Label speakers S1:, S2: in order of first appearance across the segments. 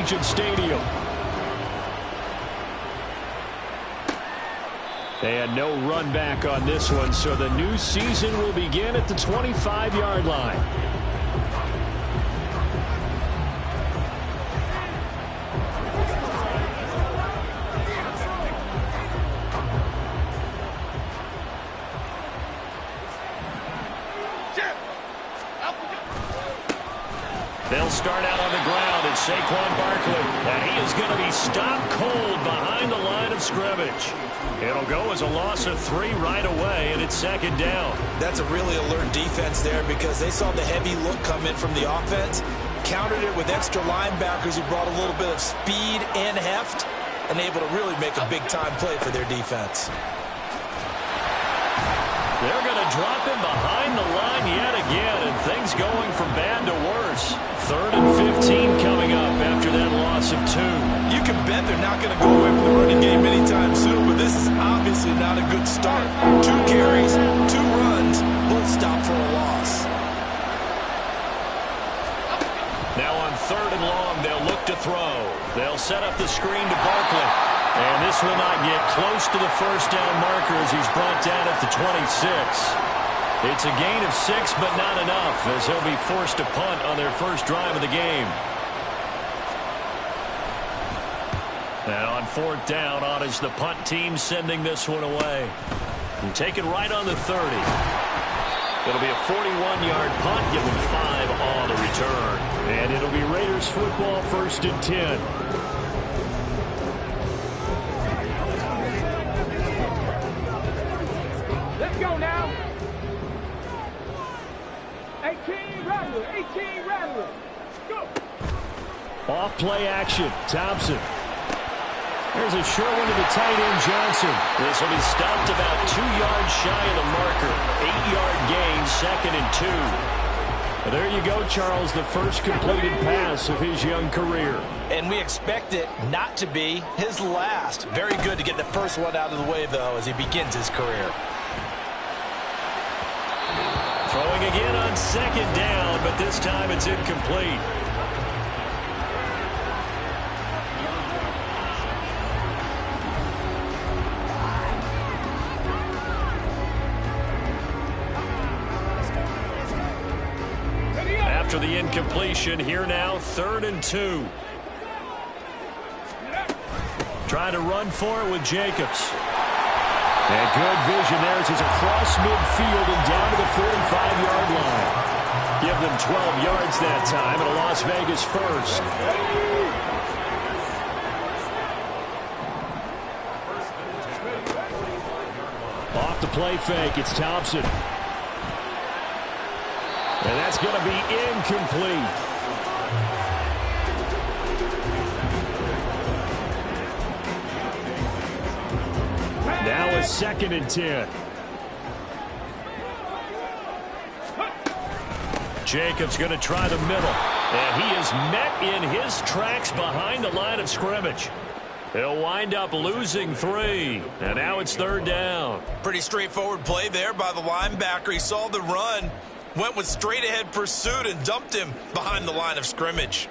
S1: Allegiant Stadium. They had no run back on this one, so the new season will begin at the 25-yard line. They'll start out on the ground at Saquon Barkley, and he is going to be stopped cold behind the line of scrimmage. It'll go as a loss of 3 right away, and it's second down.
S2: That's a really alert defense there because they saw the heavy look come in from the offense, countered it with extra linebackers who brought a little bit of speed and heft, and able to really make a big-time play for their defense.
S1: They're going to drop him behind the line yet again, and things going from bad to worse. 3rd and 15 coming up after that loss of 2.
S2: You can bet they're not going to go away from the running game anytime soon, but this is obviously not a good start. 2 carries, 2 runs, both stopped for a loss.
S1: Now on 3rd and long, they'll look to throw. They'll set up the screen to Barkley. And this will not get close to the first down marker as he's brought down at the 26. It's a gain of 6, but not enough, as he'll be forced to punt on their first drive of the game. Now on 4th down, on is the punt team sending this one away. And take it right on the 30. It'll be a 41-yard punt, give them 5 on the return. And it'll be Raiders football, 1st and 10.
S3: Go now. 18 Rattler. Go.
S1: Off play action. Thompson. There's a short one to the tight end, Johnson. This will be stopped about 2 yards shy of the marker. 8-yard gain, 2nd and 2. Well, there you go, Charles, the first completed pass of his young career.
S2: And we expect it not to be his last. Very good to get the first one out of the way, though, as he begins his career.
S1: Throwing again on 2nd down, but this time it's incomplete. After the incompletion, here now, 3rd and 2. Trying to run for it with Jacobs. And good vision there as he's across midfield and down to the 45-yard line. Give them 12 yards that time and a Las Vegas first. Off the play fake, it's Thompson. And that's going to be incomplete. Now a 2nd and 10. Jacobs going to try the middle. And he is met in his tracks behind the line of scrimmage. He'll wind up losing 3. And now it's 3rd down.
S2: Pretty straightforward play there by the linebacker. He saw the run, went with straight-ahead pursuit, and dumped him behind the line of scrimmage.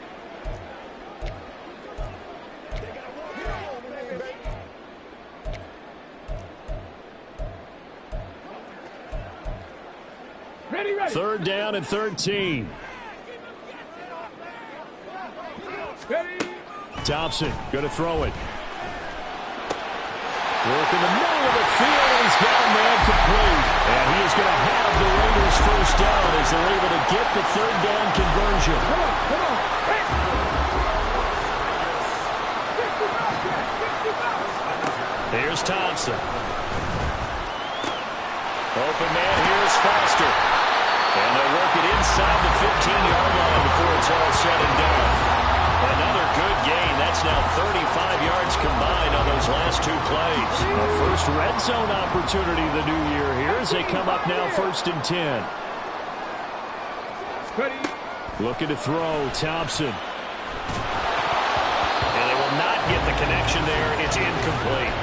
S3: Ready.
S1: 3rd down and 13.
S3: Ready.
S1: Thompson going to throw it. Work in the middle of the field, and he's got a man complete. And he is going to have the Raiders first down as they're able to get the 3rd down conversion.
S3: Come on. Hey.
S1: Here's Thompson. Open man, here's Foster. And they'll work it inside the 15-yard line before it's all said and done. Another good gain. That's now 35 yards combined on those last 2 plays. A first red zone opportunity the new year here as they come up now 1st and 10.
S3: Ready.
S1: Looking to throw, Thompson. And they will not get the connection there. It's incomplete.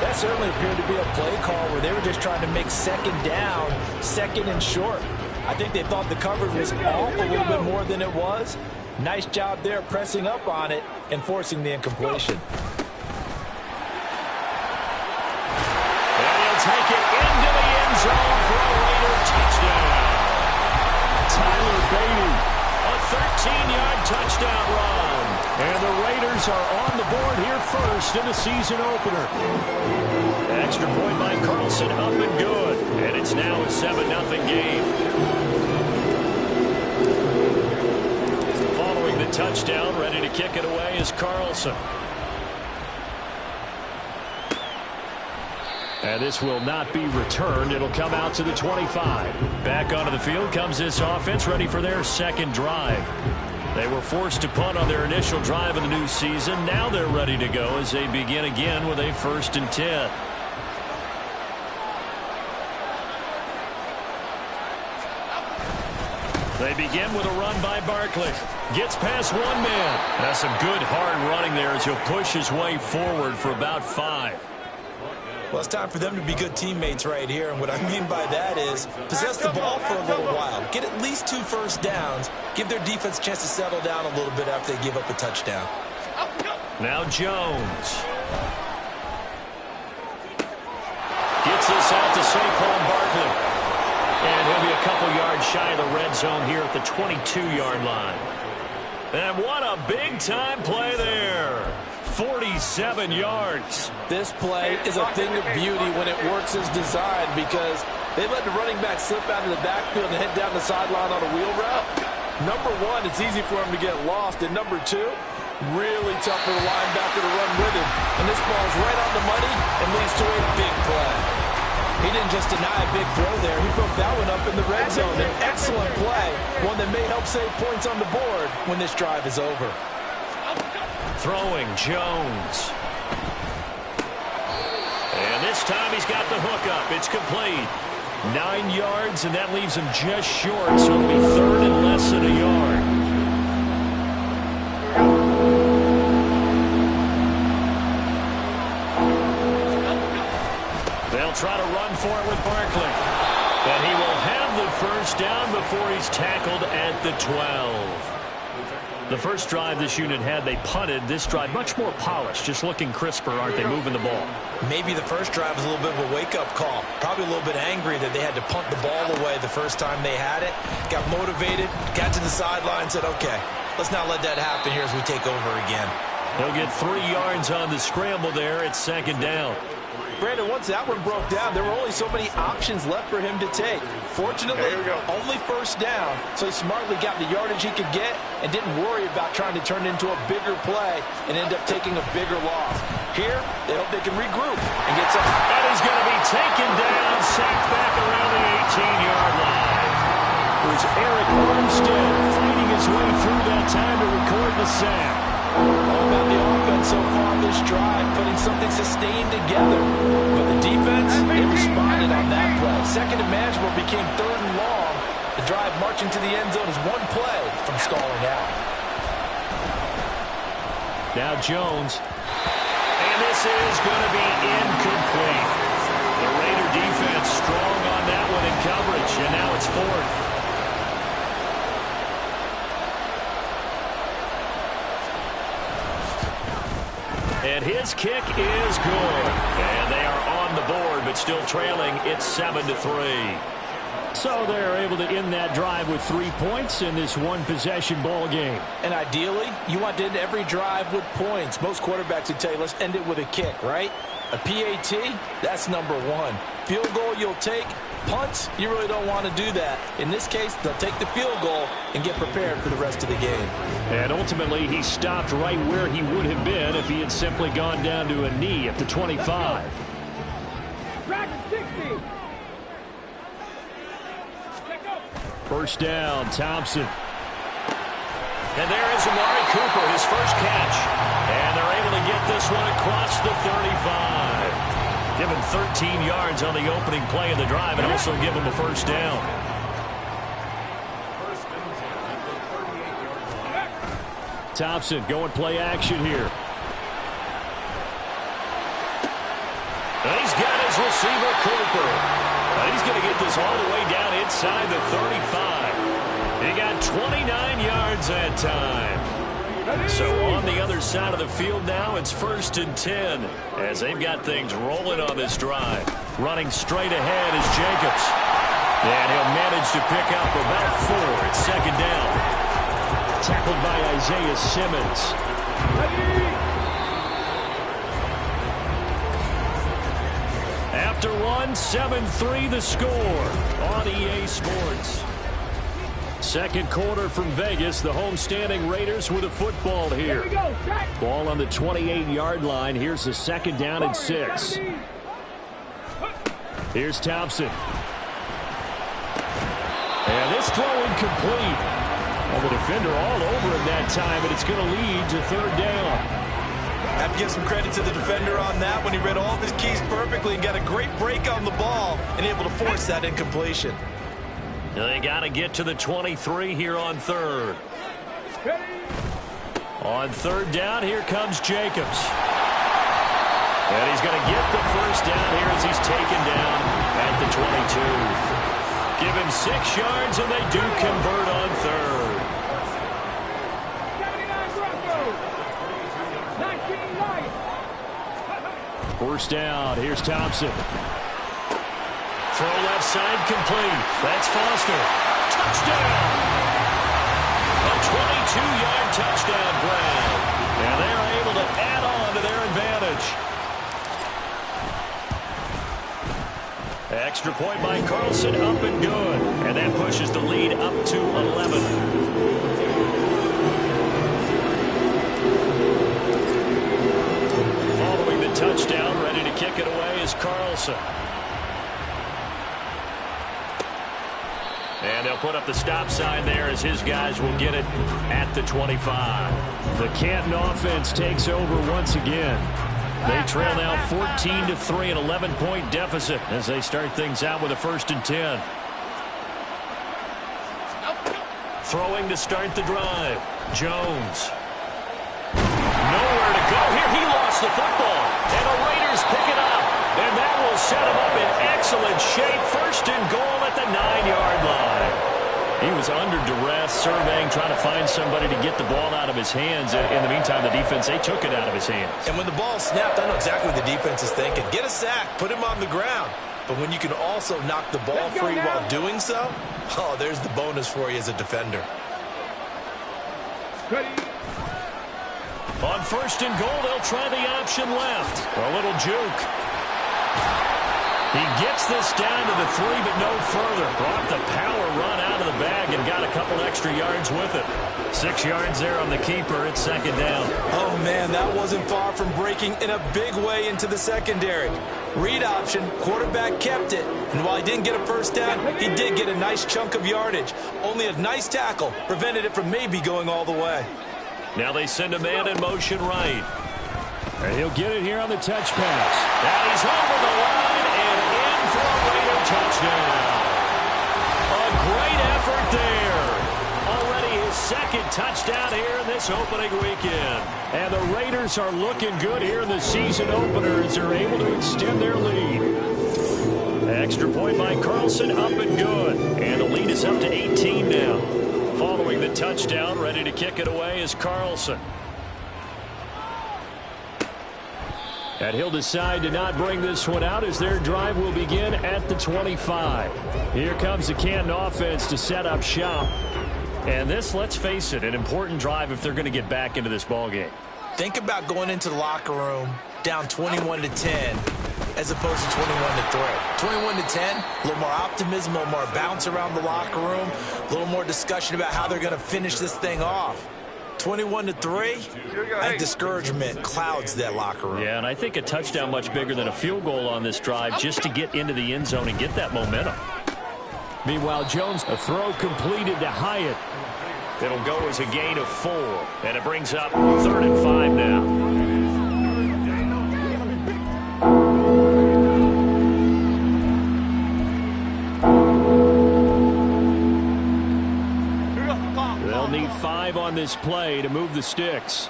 S2: That certainly appeared to be a play call where they were just trying to make 2nd down, 2nd and short. I think they thought the coverage was off a little bit more than it was. Nice job there pressing up on it and forcing the incompletion.
S1: And he'll take it into the end zone for a Raider touchdown. Tyler Beatty, a 13-yard touchdown run. And the Raiders are on the board here first in the season opener. Extra point by Carlson, up and good. And it's now a 7-0 game. Following the touchdown, ready to kick it away is Carlson. And this will not be returned. It'll come out to the 25. Back onto the field comes this offense, ready for their second drive. They were forced to punt on their initial drive of the new season. Now they're ready to go as they begin again with a 1st and 10. They begin with a run by Barkley. Gets past one man. That's some good hard running there as he'll push his way forward for about 5.
S2: Well, it's time for them to be good teammates right here. And what I mean by that is possess the ball for a little while. Get at least 2 first downs. Give their defense a chance to settle down a little bit after they give up a touchdown.
S1: Now Jones. Gets this out to Saquon Barkley. And he'll be a couple yards shy of the red zone here at the 22-yard line. And what a big-time play there. 47 yards.
S4: This play is a thing of beauty when it works as designed because they let the running back slip out of the backfield and head down the sideline on a wheel route. Number one, it's easy for him to get lost. And number two, really tough for the linebacker to run with him. And this ball is right on the money and leads to a big play. He didn't just deny a big throw there. He broke that one up in the red zone. An excellent play, one that may help save points on the board when this drive is over.
S1: Throwing Jones. And this time he's got the hook up. It's complete. 9 yards, and that leaves him just short, so it'll be 3rd and less than a yard. They'll try to run for it with Barkley. And he will have the first down before he's tackled at the 12. The first drive this unit had, they punted. This drive, much more polished, just looking crisper, aren't they, moving the ball?
S2: Maybe the first drive was a little bit of a wake-up call. Probably a little bit angry that they had to punt the ball away the first time they had it. Got motivated, got to the sideline, said, okay, let's not let that happen here as we take over again.
S1: He'll get 3 yards on the scramble there. It's 2nd down.
S4: Brandon, once that one broke down, there were only so many options left for him to take. Fortunately, only first down, so he smartly got the yardage he could get and didn't worry about trying to turn it into a bigger play and end up taking a bigger loss. Here, they hope they can regroup and get some.
S1: And he's going to be taken down, sacked back around the 18-yard line. It was Eric Armstead fighting his way through that time to record the sack.
S4: All about the offense so far this drive, putting something sustained together. But the defense, they responded on that play. 2nd and manageable became 3rd and long. The drive marching to the end zone is one play from stalling out.
S1: Now Jones. And this is going to be incomplete. The Raider defense strong on that one in coverage, and now it's 4th. And his kick is good. And they are on the board, but still trailing. It's 7-3. So they're able to end that drive with 3 points in this one-possession ball game.
S4: And ideally, you want to end every drive with points. Most quarterbacks would tell you, let's end it with a kick, right? A PAT, that's number 1. Field goal you'll take. Punts, you really don't want to do that. In this case, they'll take the field goal and get prepared for the rest of the game.
S1: And ultimately, he stopped right where he would have been if he had simply gone down to a knee at the 25.
S3: Dragon 60.
S1: First down, Thompson. And there is Amari Cooper, his first catch. And they're able to get this one across the 35. Give him 13 yards on the opening play of the drive and also give him a first down. Thompson going play action here. And he's got his receiver, Cooper. And he's going to get this all the way down inside the 35. He got 29 yards that time. So on the other side of the field now, it's 1st and 10 as they've got things rolling on this drive. Running straight ahead is Jacobs. And he'll manage to pick up about 4. It's 2nd down. Tackled by Isaiah Simmons. After one, 7-3 the score on EA Sports. Second quarter from Vegas. The homestanding Raiders with a football here. Ball on the 28-yard line. Here's the 2nd down and 6. Here's Thompson. And this throw incomplete. Well, the defender all over him that time, and it's going to lead to 3rd down.
S2: Have to give some credit to the defender on that when he read all of his keys perfectly and got a great break on the ball and able to force that incompletion.
S1: They got to get to the 23 here on 3rd. On 3rd down, here comes Jacobs. And he's going to get the 1st down here as he's taken down at the 22. Give him 6 yards, and they do convert on 3rd. 1st down. Here's Thompson. Throw left side complete. That's Foster. Touchdown! A 22-yard touchdown grab. And they're able to add on to their advantage. Extra point by Carlson, up and good. And that pushes the lead up to 11. Following the touchdown, ready to kick it away is Carlson. And they'll put up the stop sign there as his guys will get it at the 25. The Canton offense takes over once again. They trail now 14-3, an 11-point deficit as they start things out with a 1st and 10. Throwing to start the drive. Jones. Nowhere to go here. He lost the football. And the Raiders pick it up. And that will set him up in excellent shape. 1st and goal at the 9-yard line. He was under duress, surveying, trying to find somebody to get the ball out of his hands. In the meantime, the defense, they took it out of his hands.
S2: And when the ball snapped, I know exactly what the defense is thinking. Get a sack, put him on the ground. But when you can also knock the ball free while doing so, oh, there's the bonus for you as a defender.
S1: On 1st and goal, they'll try the option left. A little juke. He gets this down to the 3, but no further. Brought the power run out of the bag and got a couple extra yards with it. 6 yards there on the keeper. It's 2nd down.
S2: Oh, man, that wasn't far from breaking in a big way into the secondary. Read option, quarterback kept it. And while he didn't get a 1st down, he did get a nice chunk of yardage. Only a nice tackle prevented it from maybe going all the way.
S1: Now they send a man in motion right. And he'll get it here on the touch pass. And he's over the line and in for a Raider touchdown. A great effort there. Already his 2nd touchdown here in this opening weekend. And the Raiders are looking good here in the season opener as they're able to extend their lead. Extra point by Carlson, up and good. And the lead is up to 18 now. Following the touchdown, ready to kick it away is Carlson. And he'll decide to not bring this one out as their drive will begin at the 25. Here comes the Canton offense to set up shop. And this, let's face it, an important drive if they're going to get back into this ballgame.
S2: Think about going into the locker room down 21-10 as opposed to 21-3. 21-10, a little more optimism, a little more bounce around the locker room, a little more discussion about how they're going to finish this thing off. 21-3, that discouragement clouds that locker room.
S1: Yeah, and I think a touchdown much bigger than a field goal on this drive just to get into the end zone and get that momentum. Meanwhile, Jones, a throw completed to Hyatt. It'll go as a gain of 4, and it brings up 3rd and 5 now. They'll need 5 on this play to move the sticks.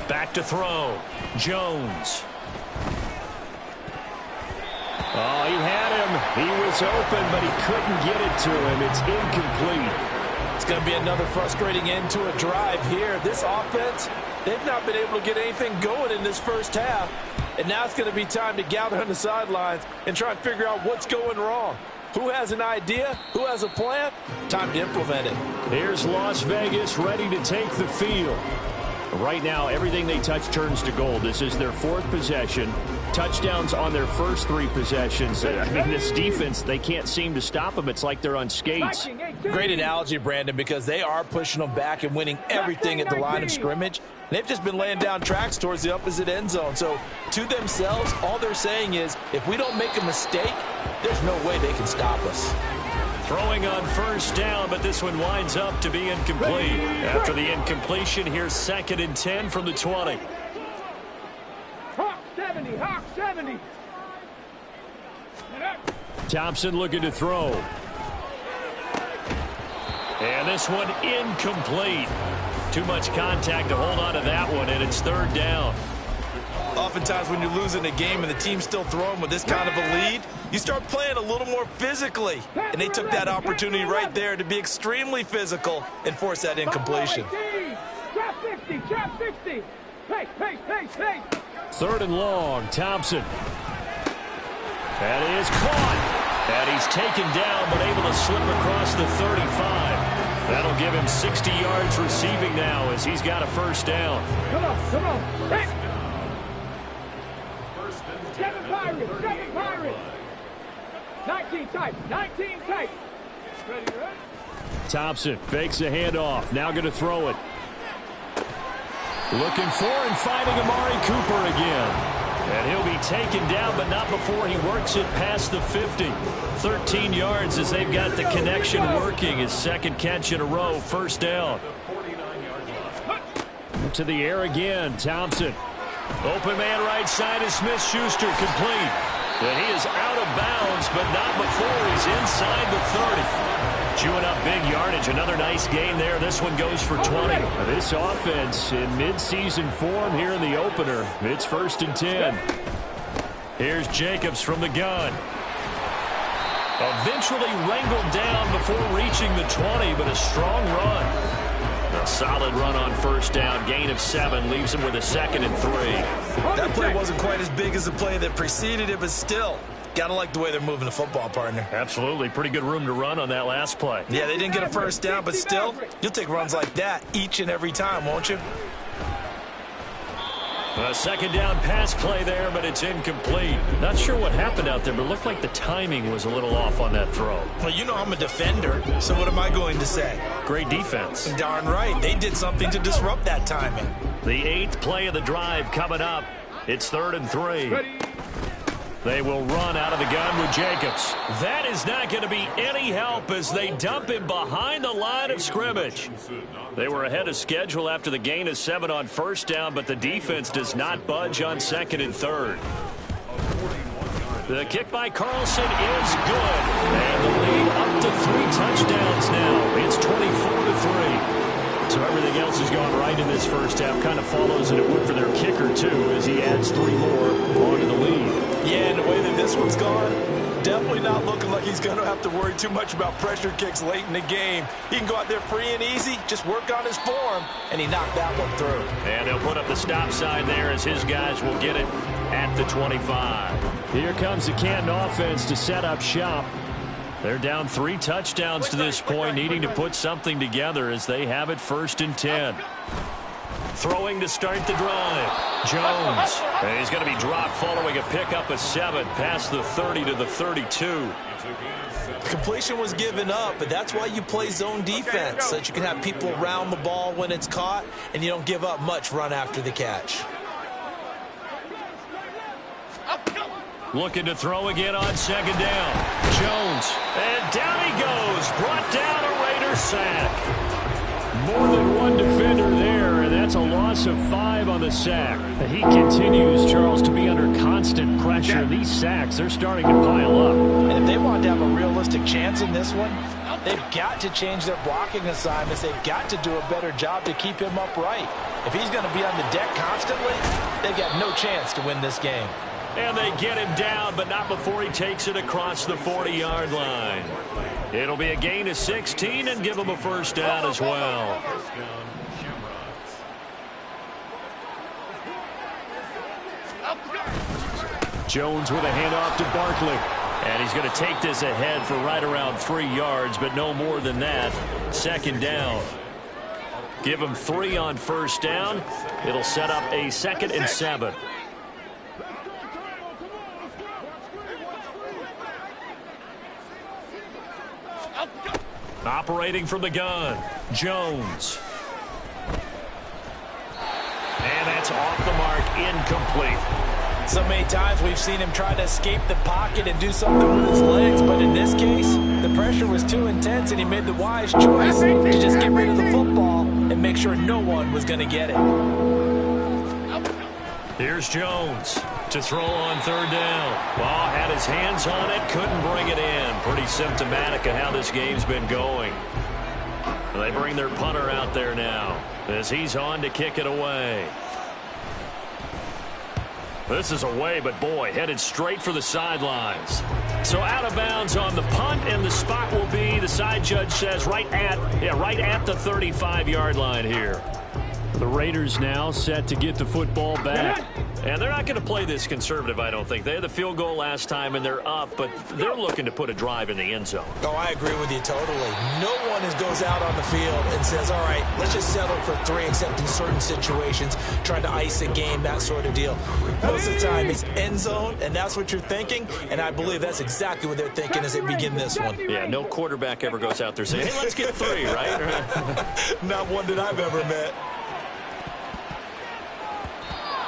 S1: Back to throw. Jones. Oh, he had him. He was open, but he couldn't get it to him. It's incomplete.
S4: It's going to be another frustrating end to a drive here. This offense, they've not been able to get anything going in this first half. And now it's going to be time to gather on the sidelines and try and figure out what's going wrong. Who has an idea? Who has a plan? Time to implement it.
S1: Here's Las Vegas ready to take the field. Right now, everything they touch turns to gold. This is their 4th possession. Touchdowns on their first 3 possessions. I mean, this defense, they can't seem to stop them. It's like they're on skates.
S4: Great analogy, Brandon, because they are pushing them back and winning everything at the line of scrimmage. They've just been laying down tracks towards the opposite end zone. So, to themselves, all they're saying is, if we don't make a mistake, there's no way they can stop us.
S1: Throwing on first down, but this one winds up to be incomplete. After the incompletion, here's 2nd and 10 from the 20.
S3: Hawk 70, Hawk 70.
S1: Thompson looking to throw. And this one incomplete. Too much contact to hold on to that one, and it's 3rd down.
S2: Oftentimes when you're losing a game and the team's still throwing with this kind of a lead, you start playing a little more physically. And they took that opportunity right there to be extremely physical and force that incompletion.
S3: Trap 60, trap 60. Hey, hey, hey, hey.
S1: 3rd and long, Thompson. That is caught. And he's taken down, but able to slip across the 35. That'll give him 60 yards receiving now as he's got a first down.
S3: Come on, come on. Hey. 7 Pirates, 7 Pirates. 19 tight, 19 tight. Ready, ready?
S1: Thompson fakes a handoff. Now going to throw it. Looking for and finding Amari Cooper again. And he'll be taken down, but not before he works it past the 50. 13 yards as they've got the connection working. His 2nd catch in a row, first down. To the air again, Thompson. Open man right side is Smith-Schuster, complete. And he is out of bounds, but not before he's inside the 30. Chewing up big yardage. Another nice gain there. This one goes for 20. This offense in midseason form here in the opener. It's 1st and 10. Here's Jacobs from the gun. Eventually wrangled down before reaching the 20, but a strong run. A solid run on first down. Gain of 7 leaves him with a 2nd and 3.
S2: That play wasn't quite as big as the play that preceded it, but still, gotta like the way they're moving the football, partner.
S1: Absolutely. Pretty good room to run on that last play.
S2: Yeah, they didn't get a first down, but still, you'll take runs like that each and every time, won't you?
S1: A 2nd down pass play there, but it's incomplete. Not sure what happened out there, but it looked like the timing was a little off on that throw.
S2: Well, you know I'm a defender, so what am I going to say?
S1: Great defense.
S2: Darn right. They did something to disrupt that timing.
S1: The 8th play of the drive coming up. It's 3rd and 3. They will run out of the gun with Jacobs. That is not going to be any help as they dump him behind the line of scrimmage. They were ahead of schedule after the gain of 7 on first down, but the defense does not budge on 2nd and 3rd. The kick by Carlson is good. And the lead up to 3 touchdowns now. It's 24-3. So everything else has gone right in this first half. Kind of follows and it would for their kicker, too, as he adds 3 more onto the lead.
S2: Yeah, and the way that this one's gone, definitely not looking like he's going to have to worry too much about pressure kicks late in the game. He can go out there free and easy, just work on his form, and he knocked that one through.
S1: And they'll put up the stop sign there as his guys will get it at the 25. Here comes the Kttn offense to set up shop. They're down 3 touchdowns to this point, needing to put something together as they have it 1st and 10. Throwing to start the drive. Jones. And he's going to be dropped following a pickup of 7 past the 30 to the 32.
S2: Completion was given up, but that's why you play zone defense, so that you can have people around the ball when it's caught, and you don't give up much run after the catch.
S1: Looking to throw again on 2nd down. Jones. And down he goes. Brought down a Raider sack. More than one defender there, and that's a loss of 5 on the sack. He continues, Charles, to be under constant pressure. These sacks, they're starting to pile up.
S4: And if they want to have a realistic chance in this one, they've got to change their blocking assignments. They've got to do a better job to keep him upright. If he's going to be on the deck constantly, they've got no chance to win this game.
S1: And they get him down, but not before he takes it across the 40-yard line. It'll be a gain of 16 and give him a first down as well. Jones with a handoff to Barkley. And he's going to take this ahead for right around 3 yards, but no more than that. Second down. Give him 3 on first down. It'll set up a 2nd and 7. Operating from the gun, Jones. And that's off the mark, incomplete.
S2: So many times we've seen him try to escape the pocket and do something with his legs, but in this case, the pressure was too intense and he made the wise choice to just get rid of the football and make sure no one was going to get it.
S1: Here's Jones to throw on third down. Well, had his hands on it, couldn't bring it in. Pretty symptomatic of how this game's been going. They bring their punter out there now as he's on to kick it away. This is away, but boy, headed straight for the sidelines. So out of bounds on the punt, and the spot will be, the side judge says, right at the 35-yard line here. The Raiders now set to get the football back. And they're not going to play this conservative, I don't think. They had the field goal last time, and they're up, but they're looking to put a drive in the end zone.
S2: Oh, I agree with you totally. No one goes out on the field and says, all right, let's just settle for 3, except in certain situations, trying to ice a game, that sort of deal. Most of the time, it's end zone, and that's what you're thinking, and I believe that's exactly what they're thinking as they begin this one.
S1: Yeah, no quarterback ever goes out there saying, hey, let's get 3, right?
S2: Not one that I've ever met.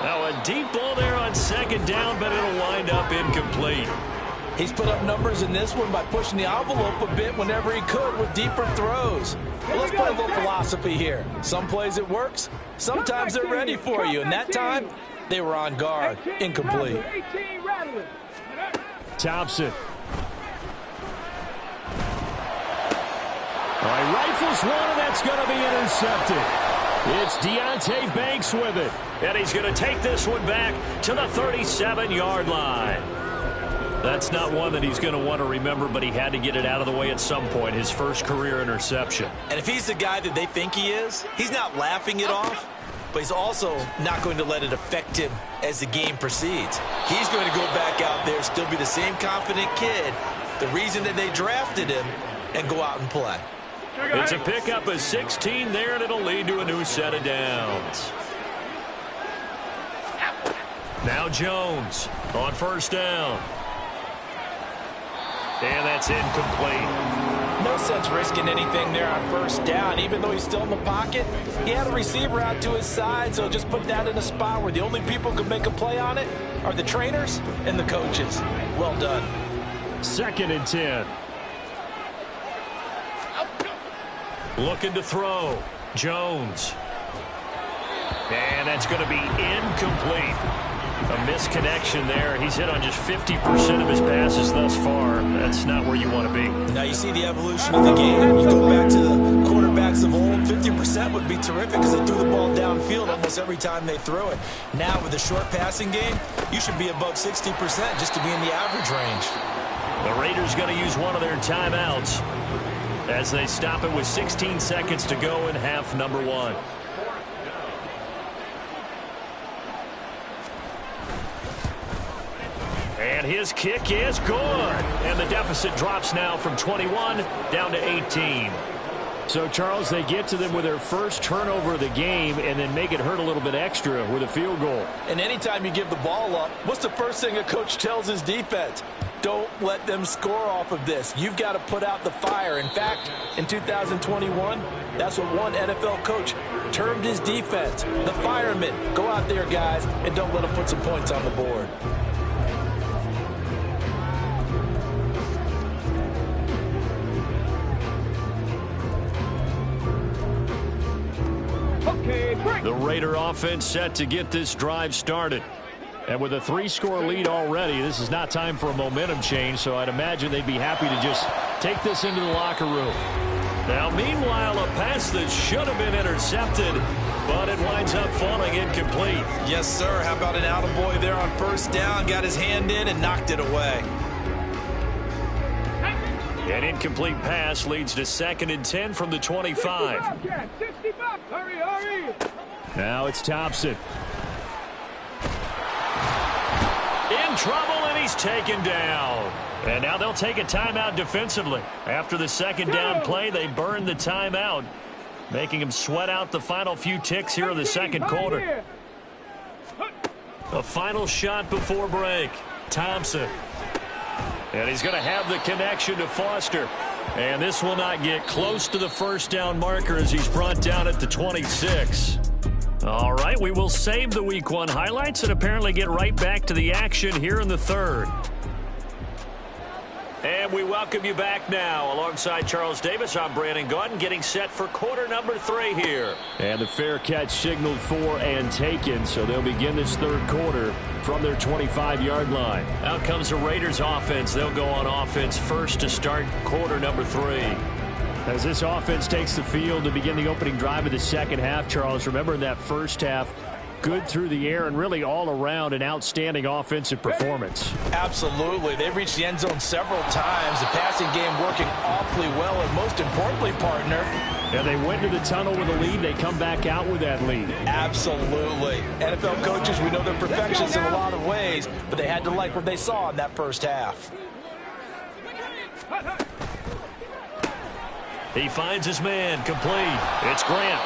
S1: Now a deep ball there on second down, but it'll wind up incomplete.
S4: He's put up numbers in this one by pushing the envelope a bit whenever he could with deeper throws. Well, let's play a little philosophy here. Some plays it works, sometimes they're ready for you, and that time they were on guard. Incomplete.
S1: Thompson. All right, rifles one, and that's going to be intercepted. It's Deonte Banks with it. And he's going to take this one back to the 37-yard line. That's not one that he's going to want to remember, but he had to get it out of the way at some point, his first career interception.
S2: And if he's the guy that they think he is, he's not laughing it off, but he's also not going to let it affect him as the game proceeds. He's going to go back out there, still be the same confident kid, the reason that they drafted him, and go out and play.
S1: It's a pickup of 16 there, and it'll lead to a new set of downs. Now Jones on first down. And that's incomplete.
S4: No sense risking anything there on first down. Even though he's still in the pocket, he had a receiver out to his side, so just put that in a spot where the only people who can make a play on it are the trainers and the coaches. Well done.
S1: 2nd and 10. Looking to throw. Jones. And that's going to be incomplete. A misconnection there. He's hit on just 50% of his passes thus far. That's not where you want to be.
S2: Now you see the evolution of the game. You go back to the quarterbacks of old, 50% would be terrific because they threw the ball downfield almost every time they threw it. Now with the short passing game, you should be above 60% just to be in the average range.
S1: The Raiders going to use one of their timeouts as they stop it with 16 seconds to go in half number 1. And his kick is good. And the deficit drops now from 21 down to 18. So, Charles, they get to them with their first turnover of the game and then make it hurt a little bit extra with a field goal.
S4: And anytime you give the ball up, what's the first thing a coach tells his defense? Don't let them score off of this. You've got to put out the fire. In fact, in 2021, that's what one NFL coach termed his defense. The firemen. Go out there, guys, and don't let them put some points on the board.
S1: The Raider offense set to get this drive started. And with a 3-score lead already, this is not time for a momentum change, so I'd imagine they'd be happy to just take this into the locker room. Now, meanwhile, a pass that should have been intercepted but it winds up falling incomplete.
S2: Yes, sir. How about an attaboy there on first down? Got his hand in and knocked it away.
S1: An incomplete pass leads to 2nd and 10 from the 25.
S3: 60 bucks. Hurry, hurry.
S1: Now it's Thompson. In trouble, and he's taken down. And now they'll take a timeout defensively. After the 2nd down play, they burn the timeout, making him sweat out the final few ticks here in the 2nd quarter. A final shot before break. Thompson. And he's going to have the connection to Foster. And this will not get close to the first down marker as he's brought down at the 26. All right, we will save the Week 1 highlights and apparently get right back to the action here in the 3rd. And we welcome you back now. Alongside Charles Davis, I'm Brandon Gaudin, getting set for quarter number 3 here. And the fair catch signaled for and taken, so they'll begin this 3rd quarter from their 25-yard line. Out comes the Raiders offense. They'll go on offense first to start quarter number 3. As this offense takes the field to begin the opening drive of the 2nd half, Charles, remember in that first half, good through the air and really all around an outstanding offensive performance.
S2: Absolutely. They've reached the end zone several times. The passing game working awfully well, and most importantly, partner.
S1: Yeah, they went to the tunnel with a lead. They come back out with that lead.
S2: Absolutely. NFL coaches, we know they're perfectionists in a lot of ways, but they had to like what they saw in that first half.
S1: He finds his man complete. It's Grant.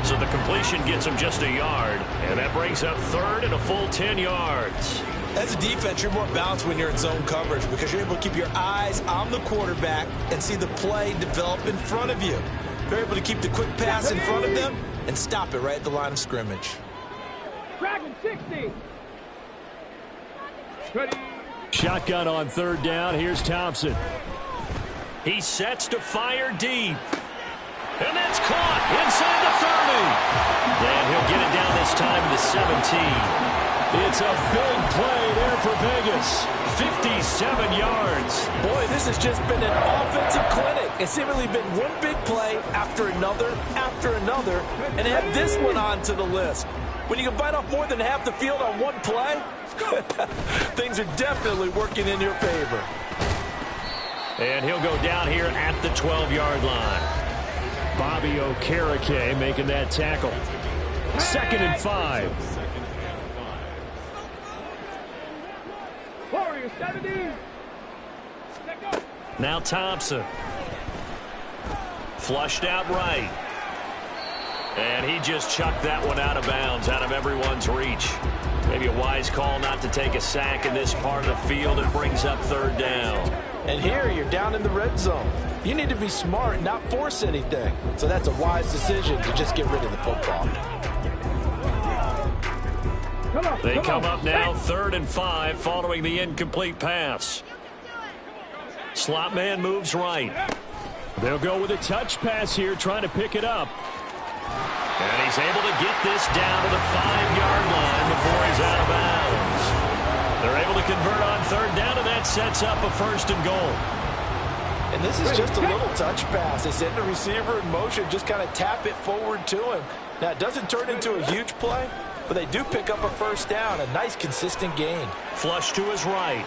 S1: So the completion gets him just a yard, and that brings up 3rd and a full 10 yards.
S2: As a defense, you're more balanced when you're in zone coverage because you're able to keep your eyes on the quarterback and see the play develop in front of you. You're able to keep the quick pass in front of them and stop it right at the line of scrimmage.
S3: Dragon 60. Ready.
S1: Shotgun on 3rd down. Here's Thompson. He sets to fire deep. And that's caught inside the 30. And he'll get it down this time to the 17. It's a big play there for Vegas. 57 yards.
S4: Boy, this has just been an offensive clinic. It's seemingly been one big play after another, and add this one onto the list. When you can bite off more than half the field on one play, things are definitely working in your favor.
S1: And he'll go down here at the 12-yard line. Bobby Okereke making that tackle. 2nd and 5.
S3: Warriors 70.
S1: Now Thompson. Flushed out right. And he just chucked that one out of bounds, out of everyone's reach. Maybe a wise call not to take a sack in this part of the field. It brings up 3rd down.
S4: And here you're down in the red zone. You need to be smart, not force anything. So that's a wise decision to just get rid of the football.
S1: They come up now 3rd and 5 following the incomplete pass. Slot man moves right. They'll go with a touch pass here, trying to pick it up. And he's able to get this down to the 5-yard line before he's out of bounds. They're able to convert on 3rd down, and that sets up a 1st and goal.
S4: And this is just a little touch pass. They send the receiver in motion, just kind of tap it forward to him. Now, it doesn't turn into a huge play, but they do pick up a 1st down, a nice, consistent gain.
S1: Flush to his right.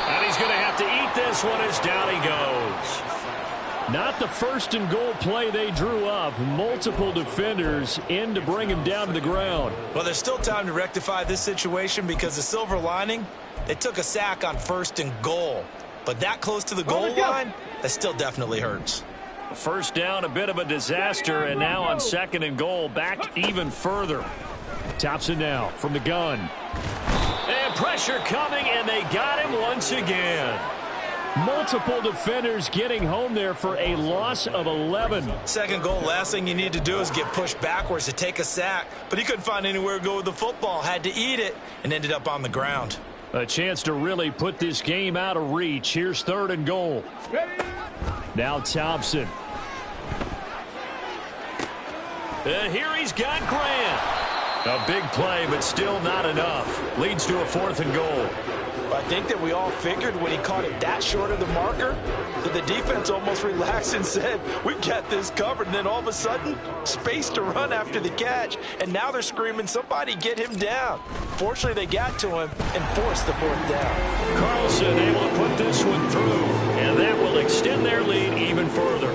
S1: And he's going to have to eat this one as down he goes. Not the 1st and goal play they drew up. Multiple defenders in to bring him down to the ground.
S2: Well, there's still time to rectify this situation because the silver lining, they took a sack on 1st and goal. But that close to the goal line, that still definitely hurts.
S1: 1st down, a bit of a disaster, and now on 2nd and goal, back even further. Thompson now from the gun. And pressure coming, and they got him once again. Multiple defenders getting home there for a loss of 11.
S2: 2nd goal, last thing you need to do is get pushed backwards to take a sack. But he couldn't find anywhere to go with the football, had to eat it, and ended up on the ground.
S1: A chance to really put this game out of reach. Here's 3rd and goal. Now Thompson. And here he's got Grant. A big play, but still not enough. Leads to a 4th and goal.
S2: I think that we all figured when he caught it that short of the marker that the defense almost relaxed and said, we've got this covered. And then all of a sudden, space to run after the catch. And now they're screaming, somebody get him down. Fortunately, they got to him and forced the fourth down.
S1: Carlson able to put this one through, and that will extend their lead even further.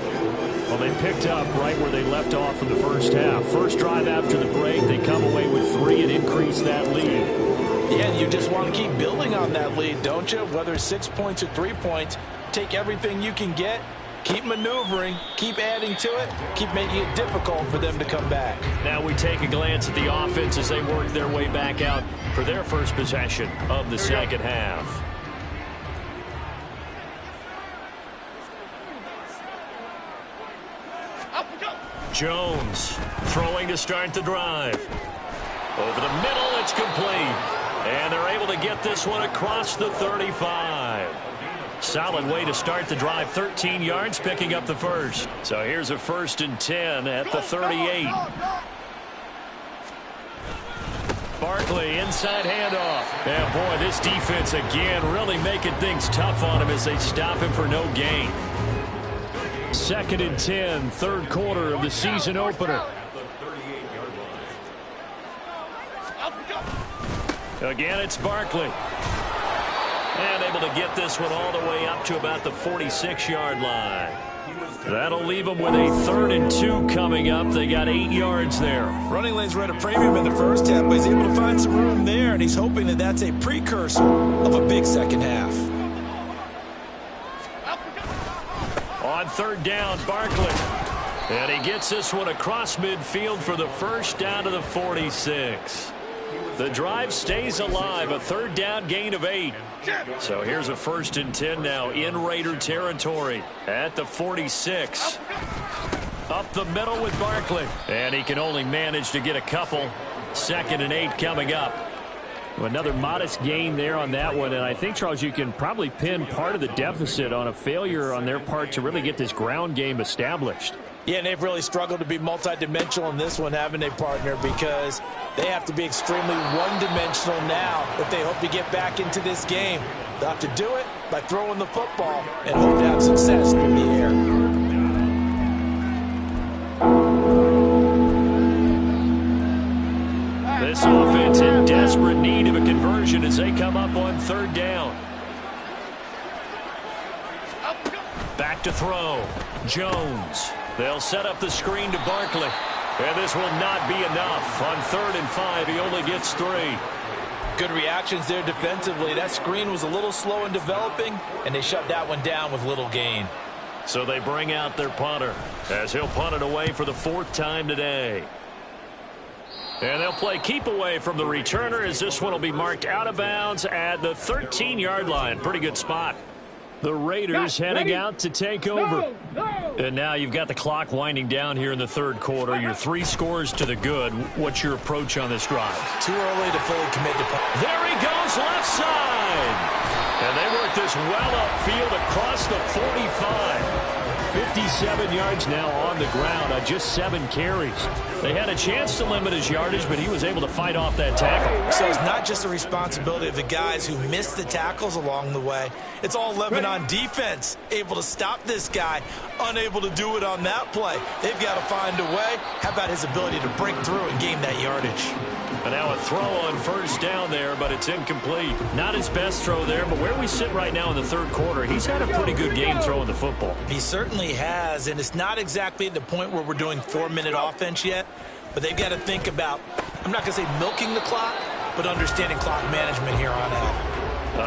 S1: Well, they picked up right where they left off in the first half. First drive after the break, they come away with 3 and increase that lead.
S2: Yeah, you just want to keep building on that lead, don't you? Whether it's 6 points or 3 points, take everything you can get, keep maneuvering, keep adding to it, keep making it difficult for them to come back.
S1: Now we take a glance at the offense as they work their way back out for their first possession of the second half. Jones throwing to start the drive. Over the middle, it's complete. And they're able to get this one across the 35. Solid way to start the drive. 13 yards, picking up the first. So here's a 1st and 10 at the 38. Barkley, inside handoff. And boy, this defense again really making things tough on him as they stop him for no gain. 2nd and 10, third quarter of the season opener. Again, it's Barkley. And able to get this one all the way up to about the 46-yard line. That'll leave them with a 3rd and 2 coming up. They got 8 yards there.
S2: Running lanes were at a premium in the first half, but he's able to find some room there, and he's hoping that that's a precursor of a big second half.
S1: On 3rd down, Barkley. And he gets this one across midfield for the first down to the 46. The drive stays alive, a 3rd down gain of 8. So here's a 1st and 10 now in Raider territory at the 46. Up the middle with Barkley. And he can only manage to get a couple. 2nd and 8 coming up. Another modest gain there on that one, and I think, Charles, you can probably pin part of the deficit on a failure on their part to really get this ground game established.
S2: Yeah, and they've really struggled to be multidimensional in this one, haven't they, partner? Because they have to be extremely one-dimensional now if they hope to get back into this game. They'll have to do it by throwing the football and hope to have success through the air.
S1: This offense in desperate need of a conversion as they come up on 3rd down. Back to throw. Jones. They'll set up the screen to Barkley. And this will not be enough. On 3rd and 5, he only gets 3.
S2: Good reactions there defensively. That screen was a little slow in developing, and they shut that one down with little gain.
S1: So they bring out their punter as he'll punt it away for the 4th time today. And they'll play keep away from the returner as this one will be marked out of bounds at the 13-yard line. Pretty good spot. The Raiders heading out to take over. And now you've got the clock winding down here in the 3rd quarter. You're 3 scores to the good. What's your approach on this drive?
S2: Too early to fully commit to punt.
S1: There he goes, left side. And they work this well upfield across the 45. 57 yards now on the ground on just 7 carries. They had a chance to limit his yardage, but he was able to fight off that tackle.
S2: So it's not just the responsibility of the guys who missed the tackles along the way. It's all Lebanon defense, able to stop this guy, unable to do it on that play. They've got to find a way. How about his ability to break through and gain that yardage?
S1: And now a throw on 1st down there, but it's incomplete. Not his best throw there, but where we sit right now in the 3rd quarter, he's had a pretty good game throwing the football.
S2: He certainly has, and it's not exactly at the point where we're doing 4-minute offense yet, but they've got to think about, I'm not going to say milking the clock, but understanding clock management here on out.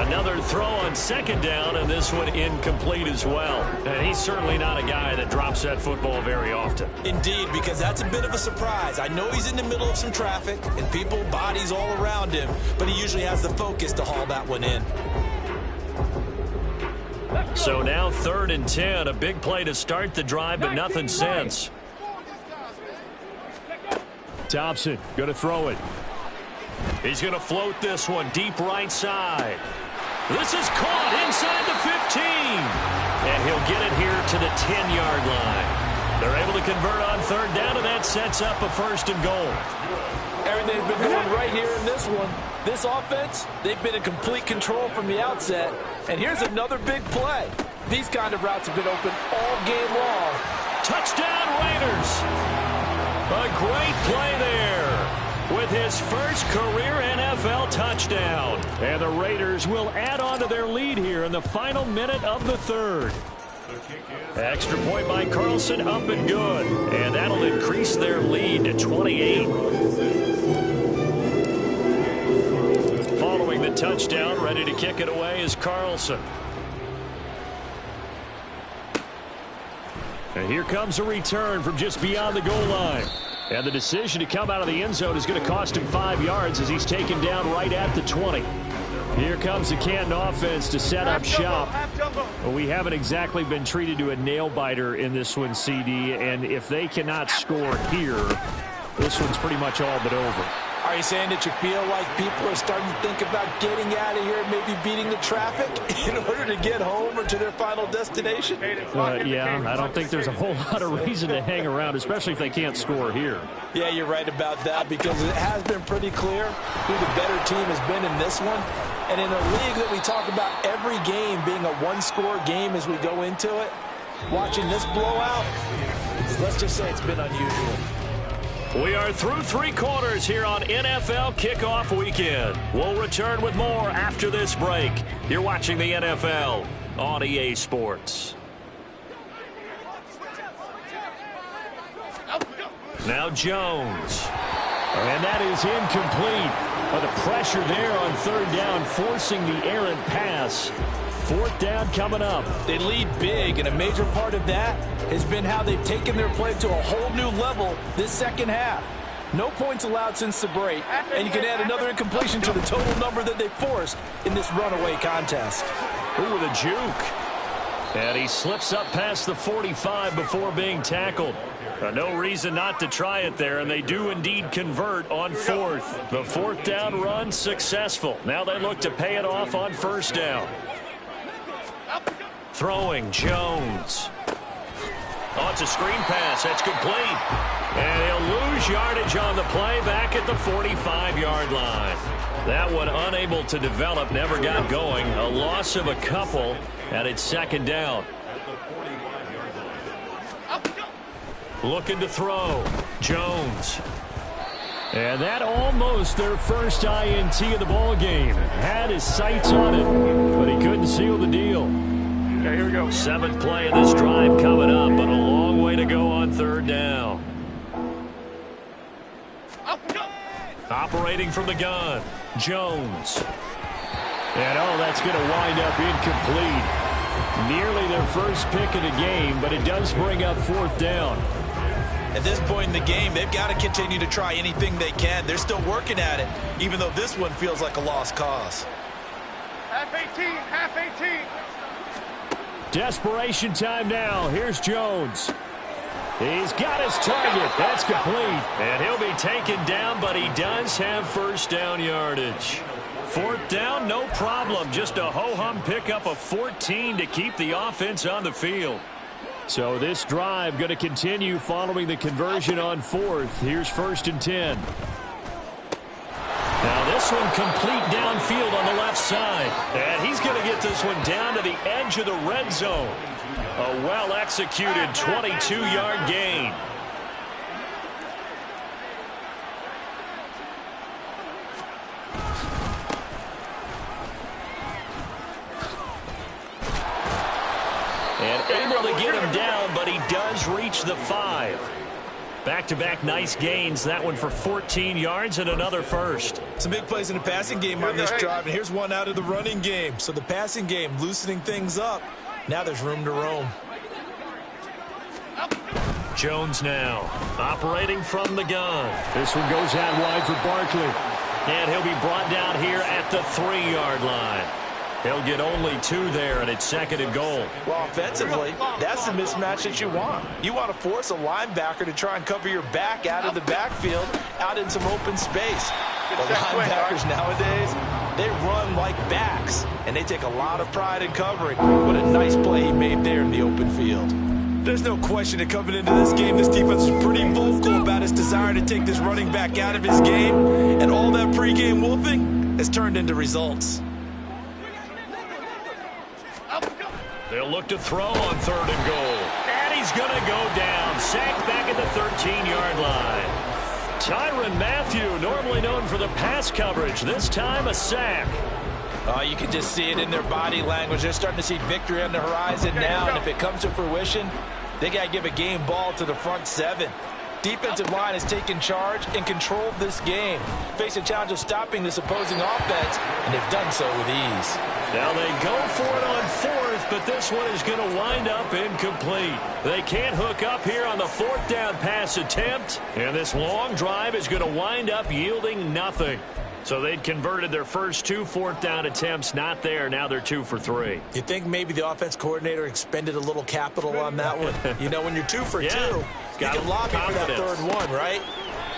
S1: Another throw on 2nd down, and this one incomplete as well. And he's certainly not a guy that drops that football very often.
S2: Indeed, because that's a bit of a surprise. I know he's in the middle of some traffic and people, bodies all around him, but he usually has the focus to haul that one in.
S1: So now 3rd and 10, a big play to start the drive, but nothing since. Thompson going to throw it. He's going to float this one deep right side. This is caught inside the 15. And he'll get it here to the 10-yard line. They're able to convert on 3rd down, and that sets up a 1st and goal.
S4: way they've been going right here in this one. This offense, they've been in complete control from the outset. And here's another big play. These kind of routes have been open all game long.
S1: Touchdown, Raiders. A great play there with his first career NFL touchdown. And the Raiders will add on to their lead here in the final minute of the third. Extra point by Carlson, up and good. And that'll increase their lead to 28. Following the touchdown, ready to kick it away is Carlson. And here comes a return from just beyond the goal line. And the decision to come out of the end zone is going to cost him 5 yards as he's taken down right at the 20. Here comes the Kttn offense to set up shop. Well, we haven't exactly been treated to a nail-biter in this one, CD. And if they cannot score here, this one's pretty much all but over.
S2: Are you saying that you feel like people are starting to think about getting out of here and maybe beating the traffic in order to get home or to their final destination?
S1: Yeah, I don't think there's a whole lot of reason to hang around, especially if they can't score here.
S2: Yeah, you're right about that because it has been pretty clear who the better team has been in this one. And in a league that we talk about every game being a one-score game as we go into it, watching this blowout, let's just say it's been unusual.
S1: We are through 3 quarters here on NFL Kickoff Weekend. We'll return with more after this break. You're watching the NFL on EA Sports. Now Jones. And that is incomplete. The pressure there on third down, forcing the errant pass. Fourth down coming up.
S2: They lead big, and a major part of that has been how they've taken their play to a whole new level this second half. No points allowed since the break, and you can add another incompletion to the total number that they forced in this runaway contest.
S1: Ooh, the juke. And he slips up past the 45 before being tackled. No reason not to try it there, and they do indeed convert on fourth. The fourth down run successful. Now they look to pay it off on first down. Throwing, Jones. Oh, it's a screen pass. That's complete. And he'll lose yardage on the play back at the 45-yard line. That one unable to develop, never got going. A loss of a couple, and it's second down. Looking to throw. Jones. And that almost their first INT of the ball game. Had his sights on it, but he couldn't seal the deal.
S3: Okay, here we go.
S1: 7th play of this drive coming up, but a long way to go on third down. Operating from the gun, Jones. And that's going to wind up incomplete. Nearly their first pick of the game, but it does bring up fourth down.
S2: At this point in the game, they've got to continue to try anything they can. They're still working at it, even though this one feels like a lost cause.
S3: Half 18, half 18.
S1: Desperation time now. Here's Jones. He's got his target. That's complete. And he'll be taken down, but he does have first down yardage. Fourth down, no problem. Just a ho-hum pickup of 14 to keep the offense on the field. So this drive going to continue following the conversion on fourth. Here's 1st and 10. Now this one complete downfield on the left side. And he's going to get this one down to the edge of the red zone. A well-executed 22-yard gain. And able to get him down, but he does reach the 5. Back-to-back nice gains. That one for 14 yards and another first.
S2: Some big plays in the passing game on this drive, and here's one out of the running game. So the passing game loosening things up. Now there's room to roam.
S1: Jones now operating from the gun. This one goes out wide for Barkley. And he'll be brought down here at the 3-yard line. He'll get only 2 there, and it's 2nd and goal.
S2: Well, offensively, that's the mismatch that you want. You want to force a linebacker to try and cover your back out of the backfield, out in some open space. The linebackers nowadays, they run like backs, and they take a lot of pride in covering. What a nice play he made there in the open field. There's no question that coming into this game, this defense is pretty vocal about its desire to take this running back out of his game. And all that pregame wolfing has turned into results.
S1: They'll look to throw on 3rd and goal. And he's going to go down. Sacked back at the 13-yard line. Tyrann Mathieu, normally known for the pass coverage, this time a sack.
S2: Oh, you can just see it in their body language. They're starting to see victory on the horizon now, and if it comes to fruition, they got to give a game ball to the front 7. Defensive line has taken charge and controlled this game. Face a challenge of stopping this opposing offense, and they've done so with ease.
S1: Now they go for it on 4th, but this one is going to wind up incomplete. They can't hook up here on the 4th down pass attempt, and this long drive is going to wind up yielding nothing. So they'd converted their first 2 4th down attempts, not there. Now they're 2 for 3.
S2: You think maybe the offense coordinator expended a little capital on that one? You know, when you're 2 for 2, you can lobby for that 3rd one, right?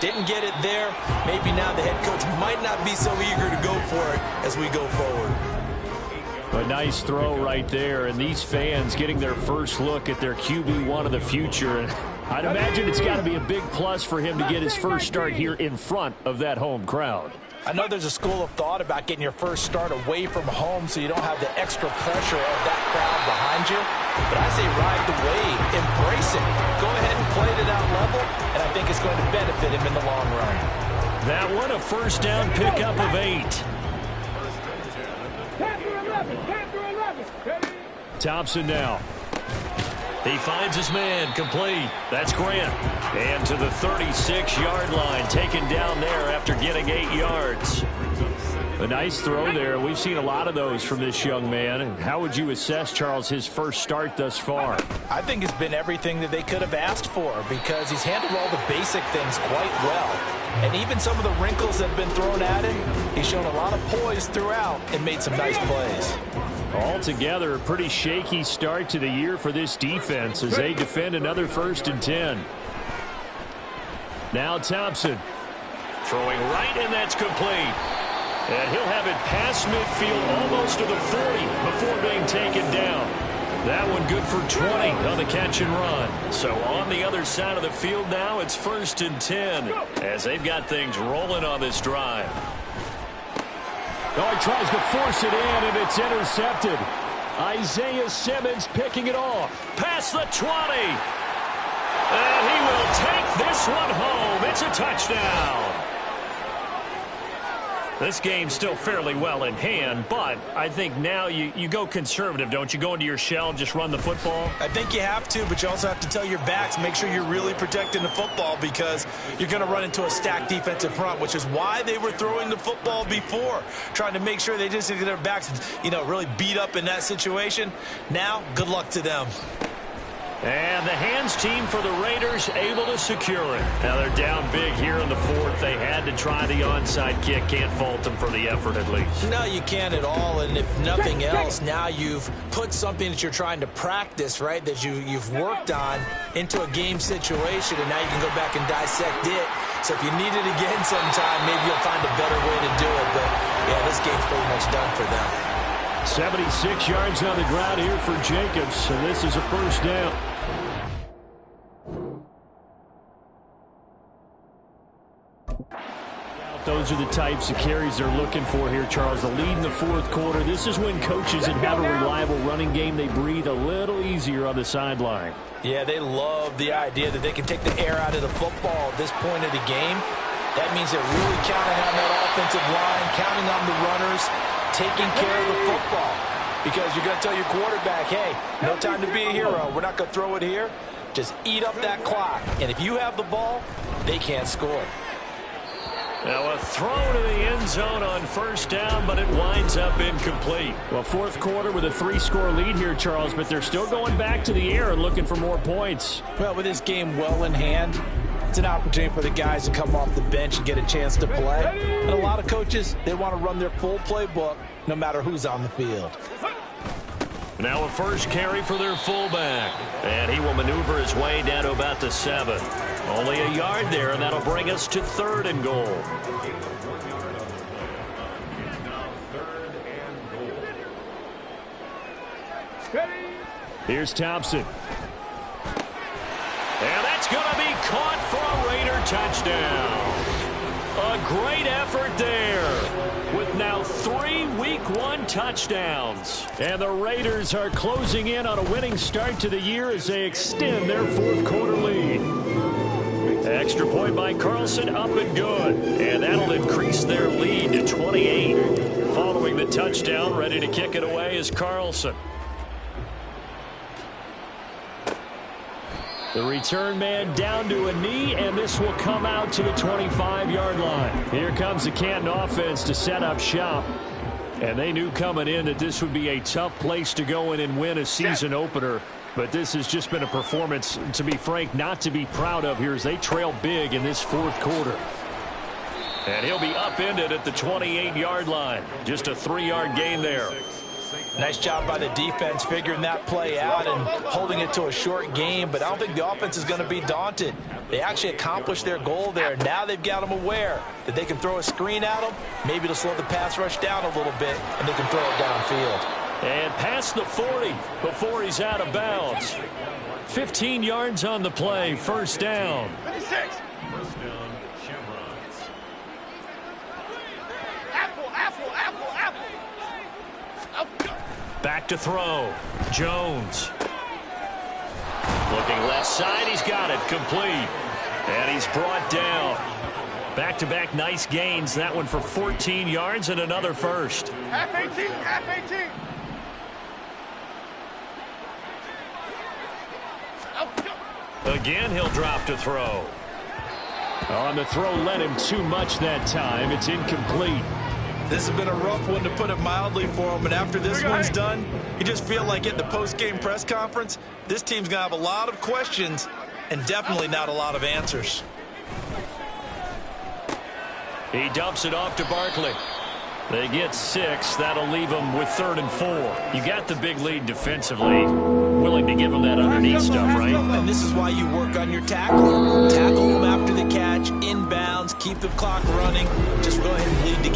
S2: Didn't get it there. Maybe now the head coach might not be so eager to go for it as we go forward.
S1: A nice throw right there, and these fans getting their first look at their QB1 of the future. And I'd imagine it's got to be a big plus for him to get his first start here in front of that home crowd.
S2: I know there's a school of thought about getting your first start away from home so you don't have the extra pressure of that crowd behind you. But I say ride the wave, embrace it. Go ahead and play to that level, and I think it's going to benefit him in the long run.
S1: That one a first down pickup of 8.
S3: 10 through 11, 10 through 11.
S1: Thompson now. He finds his man, complete. That's Grant. And to the 36-yard line, taken down there after getting 8 yards. A nice throw there. We've seen a lot of those from this young man. How would you assess, Charles, his first start thus far?
S2: I think it's been everything that they could have asked for because he's handled all the basic things quite well. And even some of the wrinkles that have been thrown at him, he's shown a lot of poise throughout and made some nice plays.
S1: Altogether, a pretty shaky start to the year for this defense as they defend another 1st and 10. Now Thompson throwing right, and that's complete. And he'll have it past midfield almost to the 40 before being taken down. That one good for 20 on the catch and run. So on the other side of the field now, it's 1st and 10 as they've got things rolling on this drive.
S5: Oh, he tries to force it in, and it's intercepted. Isaiah Simmons picking it off.
S1: Past the 20. And he will take this one home. It's a touchdown. This game's still fairly well in hand, but I think now you go conservative, don't you? Go into your shell and just run the football?
S2: I think you have to, but you also have to tell your backs, make sure you're really protecting the football because you're going to run into a stacked defensive front, which is why they were throwing the football before, trying to make sure they just get their backs, really beat up in that situation. Now, good luck to them.
S1: And the hands team for the Raiders able to secure it. Now they're down big here in the 4th. They had to try the onside kick. Can't fault them for the effort at least.
S2: No, you can't at all. And if nothing else, now you've put something that you're trying to practice, right, that you've worked on into a game situation, and now you can go back and dissect it. So if you need it again sometime, maybe you'll find a better way to do it. But, yeah, this game's pretty much done for them.
S5: 76 yards on the ground here for Jacobs, and this is a first down. Those are the types of carries they're looking for here, Charles. The lead in the 4th quarter. This is when coaches that have a reliable running game, they breathe a little easier on the sideline.
S2: Yeah, they love the idea that they can take the air out of the football at this point of the game. That means they're really counting on that offensive line, counting on the runners, taking care of the football. Because you're going to tell your quarterback, hey, no time to be a hero. We're not going to throw it here. Just eat up that clock. And if you have the ball, they can't score.
S1: Now a throw to the end zone on first down, but it winds up incomplete.
S5: Well, 4th quarter with a 3-score lead here, Charles, but they're still going back to the air and looking for more points.
S2: Well, with this game well in hand, it's an opportunity for the guys to come off the bench and get a chance to play. And a lot of coaches, they want to run their full playbook no matter who's on the field.
S1: Now a first carry for their fullback. And he will maneuver his way down to about the 7. Only a yard there, and that'll bring us to 3rd and goal.
S5: Here's Thompson. caught for a Raider touchdown. A great effort there with now 3 Week 1 touchdowns. And the Raiders are closing in on a winning start to the year as they extend their fourth quarter lead. Extra point by Carlson, up and good. And that'll increase their lead to 28. Following the touchdown, ready to kick it away is Carlson. The return man down to a knee, and this will come out to the 25-yard line. Here comes the Kttn offense to set up shop. And they knew coming in that this would be a tough place to go in and win a season opener. But this has just been a performance, to be frank, not to be proud of here as they trail big in this fourth quarter. And he'll be upended at the 28-yard line. Just a 3-yard gain there.
S2: Nice job by the defense figuring that play out and holding it to a short game, but I don't think the offense is going to be daunted. They actually accomplished their goal there. Now they've got them aware that they can throw a screen at them, maybe to slow the pass rush down a little bit, and they can throw it downfield.
S5: And past the 40 before he's out of bounds. 15 yards on the play, first down.
S3: 56.
S5: Back to throw. Jones. Looking left side. He's got it. Complete. And he's brought down. Back-to-back nice gains. That one for 14 yards and another first.
S3: Half 18. Half 18.
S5: Again, he'll drop to throw. On the throw, led him too much that time. It's incomplete.
S2: This has been a rough one, to put it mildly, for him. And after this one's done, you just feel like at the post-game press conference, this team's going to have a lot of questions and definitely not a lot of answers.
S5: He dumps it off to Barkley. They get 6. That'll leave them with 3rd and 4. You got the big lead defensively. Willing to give them that underneath stuff, right?
S2: And this is why you work on your tackling. Tackle them after the catch, inbounds, keep the clock running. Just go ahead and lead the game.